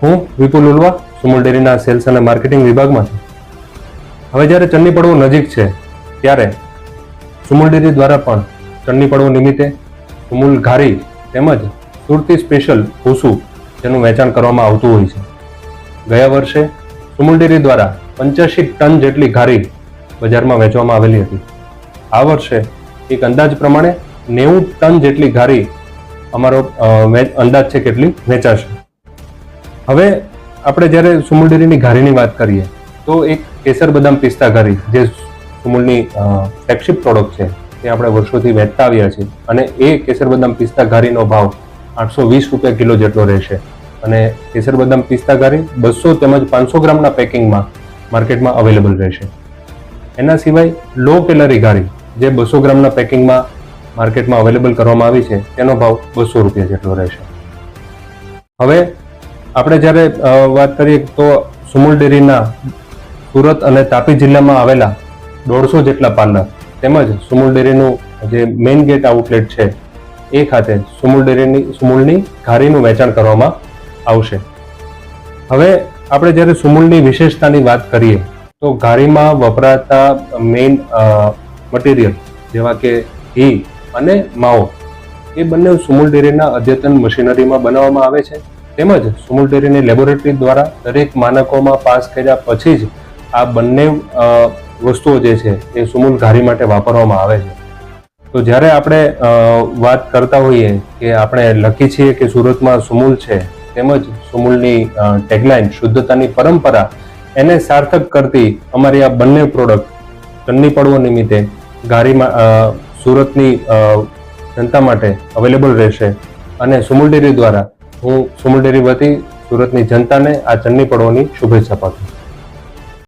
હું વિપુલ ઉલવા સુમુલ ડેરીના સેલ્સ અને માર્કેટિંગ વિભાગમાં છું. હવે જ્યારે ચન્ની પડવો નજીક છે ત્યારે સુમુલ ડેરી દ્વારા પણ ચન્ની પડવો નિમિત્તે સુમુલ ઘારી તેમજ સુરતી સ્પેશિયલ ભૂસું જેનું વેચાણ કરવામાં આવતું હોય છે. ગયા વર્ષે સુમુલ ડેરી દ્વારા 85 ટન જેટલી ઘારી બજારમાં વેચવામાં આવેલી હતી. આ વર્ષે એક અંદાજ પ્રમાણે 90 ટન જેટલી ઘારી અમારો અંદાજ છે કેટલી વેચાશે. હવે આપણે જ્યારે સુમુલ ડેરીની ઘારીની વાત કરીએ તો એક કેસર બદામ પિસ્તા ઘારી જે સુમુલની ફ્લેગશિપ પ્રોડક્ટ છે તે આપણે વર્ષોથી વેચતા આવ્યા છે અને એ કેસર બદામ પિસ્તા ઘારીનો ભાવ 820 રૂપિયા કિલો જેટલો રહેશે અને કેસર બદામ પિસ્તા ઘારી 200 તેમજ 500 ગ્રામના પેકિંગમાં માર્કેટમાં અવેલેબલ રહેશે. એના સિવાય લો કેલરી ઘારી જે 200 ગ્રામના પેકિંગમાં માર્કેટમાં અવેલેબલ કરવામાં આવી છે તેનો ભાવ 200 રૂપિયા જેટલો રહેશે. હવે આપણે જ્યારે વાત કરીએ તો સુમુલ ડેરીના સુરત અને તાપી જિલ્લામાં આવેલા 150 જેટલા પાર્લર તેમજ સુમુલ ડેરીનું જે મેઇન ગેટ આઉટલેટ છે એ ખાતે સુમુલની ઘારીનું વેચાણ કરવામાં આવશે. હવે આપણે જ્યારે સુમુલની વિશેષતાની વાત કરીએ તો ઘારીમાં વપરાતા મેઇન મટીરિયલ જેવા કે ઘી અને માવો એ બંને સુમુલ ડેરીના અદ્યતન મશીનરીમાં બનાવવામાં આવે છે તેમજ સુમુલ ડેરીની લેબોરેટરી દ્વારા દરેક માનકોમાં પાસ કર્યા પછી જ આ બંને વસ્તુઓ જે છે એ સુમુલ ઘારી માટે વાપરવામાં આવે છે. તો જ્યારે આપણે વાત કરતા હોઈએ કે આપણે લખી છીએ કે સુરતમાં સુમુલ છે તેમજ સુમુલની ટેગલાઇન શુદ્ધતાની પરંપરા એને સાર્થક કરતી અમારી આ બંને પ્રોડક્ટ ચન્ની પડવો નિમિત્તે ઘારીમાં સુરતની જનતા માટે અવેલેબલ રહેશે અને સુમુલ ડેરી દ્વારા હું સુમુલ ડેરી વતી સુરતની જનતાને આ ચન્ની પડવોની શુભેચ્છા પાઠવું.